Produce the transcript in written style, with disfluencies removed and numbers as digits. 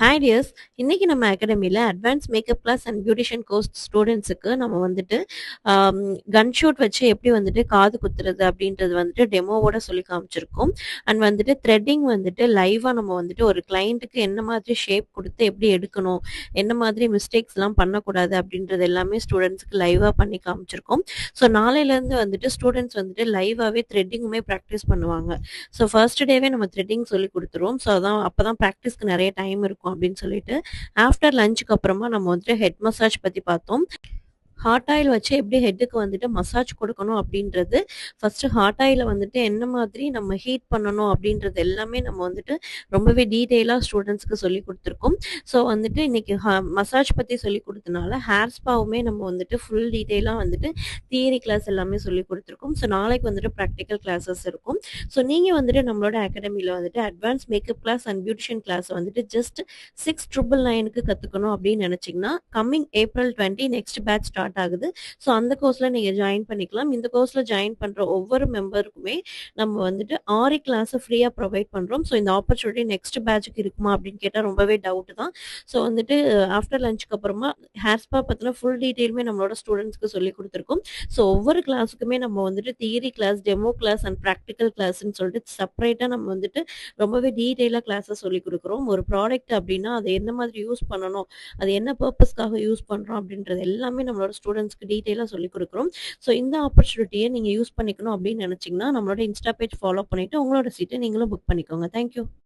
Hi dears. இன்னைக்கு நம்ம அகாடமில advance makeup class and beautician course ஸ்டூடெண்ட்ஸுக்கு நம்ம வந்துட்டு கன் ஷூட் வச்சு எப்படி வந்துட்டு காது குத்துறது அப்படின்றது வந்துட்டு டெமோவோட சொல்லி காமிச்சிருக்கோம். அண்ட் வந்துட்டு த்ரெட்டிங் வந்துட்டு லைவாக நம்ம வந்துட்டு ஒரு கிளைண்ட்டுக்கு என்ன மாதிரி ஷேப் கொடுத்து எப்படி எடுக்கணும், என்ன மாதிரி மிஸ்டேக்ஸ்லாம் பண்ணக்கூடாது அப்படின்றது எல்லாமே ஸ்டூடெண்ட்ஸ்க்கு லைவாக பண்ணி காமிச்சிருக்கோம். ஸோ நாளையிலேருந்து வந்துட்டு ஸ்டூடெண்ட்ஸ் வந்துட்டு லைவாகவே த்ரெட்டிங்குமே ப்ராக்டிஸ் பண்ணுவாங்க. ஸோ ஃபர்ஸ்ட் டேவே நம்ம த்ரெட்டிங் சொல்லி கொடுத்துருவோம். ஸோ அதான் அப்போ தான் ப்ராக்டிஸ்க்கு நிறைய டைம் இருக்கும் அப்படின்னு சொல்லிட்டு ஆஃப்டர் லஞ்சுக்கு அப்புறமா நம்ம வந்துட்டு ஹெட் மசாஜ் பற்றி பார்த்தோம். ஹாட் ஆயில் வச்சு எப்படி ஹெட்டுக்கு வந்துட்டு மசாஜ் கொடுக்கணும் அப்படின்றது, ஃபர்ஸ்ட் ஹாட் ஆயில வந்துட்டு என்ன மாதிரி நம்ம ஹீட் பண்ணணும் அப்படின்றது எல்லாமே நம்ம வந்துட்டு ரொம்பவே டீட்டெயிலாக ஸ்டூடெண்ட்ஸ்க்கு சொல்லி கொடுத்துருக்கோம். ஸோ வந்துட்டு இன்னைக்கு மசாஜ் பற்றி சொல்லி கொடுத்தனால ஹேர் ஸ்பாவுமே நம்ம வந்துட்டு ஃபுல் டீட்டெயிலாக வந்துட்டு தியரி கிளாஸ் எல்லாமே சொல்லி கொடுத்துருக்கோம். ஸோ நாளைக்கு வந்துட்டு ப்ராக்டிக்கல் கிளாஸஸ் இருக்கும். ஸோ நீங்கள் வந்துட்டு நம்மளோட அகாடமியில் வந்துட்டு advance makeup class and beautician class வந்துட்டு ஜஸ்ட் 6,999க்கு கற்றுக்கணும் அப்படின்னு நினச்சிங்கன்னா coming April 20 next batch start ஆகுது. ஸோ அந்த கோர்ஸில் நீங்கள் ஜாயின் பண்ணிக்கலாம். இந்த கோர்ஸில் ஜாயின் பண்ணுற ஒவ்வொரு மெம்பருக்குமே நம்ம வந்துட்டு ஆரி கிளாஸை ஃப்ரீயாக ப்ரொவைட் பண்ணுறோம். ஸோ இந்த ஆப்பர்ச்சுனிட்டி நெக்ஸ்ட் பேட்சுக்கு இருக்குமா அப்படின்னு கேட்டால் ரொம்பவே டவுட் தான். ஸோ வந்துட்டு ஆஃப்டர் லஞ்சுக்கு அப்புறமா ஹேர் ஸ்பா பற்றின ஃபுல் டீட்டெயிலுமே நம்மளோட ஸ்டூடெண்ட்ஸ்க்கு சொல்லி கொடுத்துருக்கோம். ஸோ ஒவ்வொரு கிளாஸுக்குமே நம்ம வந்துட்டு theory class, demo class and practical கிளாஸ்ன்னு சொல்லிட்டு செப்பரேட்டாக நம்ம வந்துட்டு ரொம்பவே டீட்டெயிலாக கிளாஸை சொல்லி கொடுக்குறோம். ஒரு ப்ராடக்ட் அப்படின்னா அதை என்ன மாதிரி யூஸ் பண்ணணும், அது என்ன பர்பஸ்க்காக யூஸ் பண்ணுறோம் அப்படின்றது எல்லாமே நம்மளோட ஸ்டூடெண்ட்ஸ்க்கு டீட்டெயிலாக சொல்லிக் கொடுக்குறோம். ஸோ இந்த ஆப்பர்ச்சுனிட்டியை நீங்கள் யூஸ் பண்ணிக்கணும் அப்படின்னு நினச்சிங்கன்னா நம்மளோட இன்ஸ்டா பேஜ் ஃபாலோ பண்ணிவிட்டு உங்களோட சீட்டை நீங்களும் புக் பண்ணிக்கோங்க. தேங்க்யூ.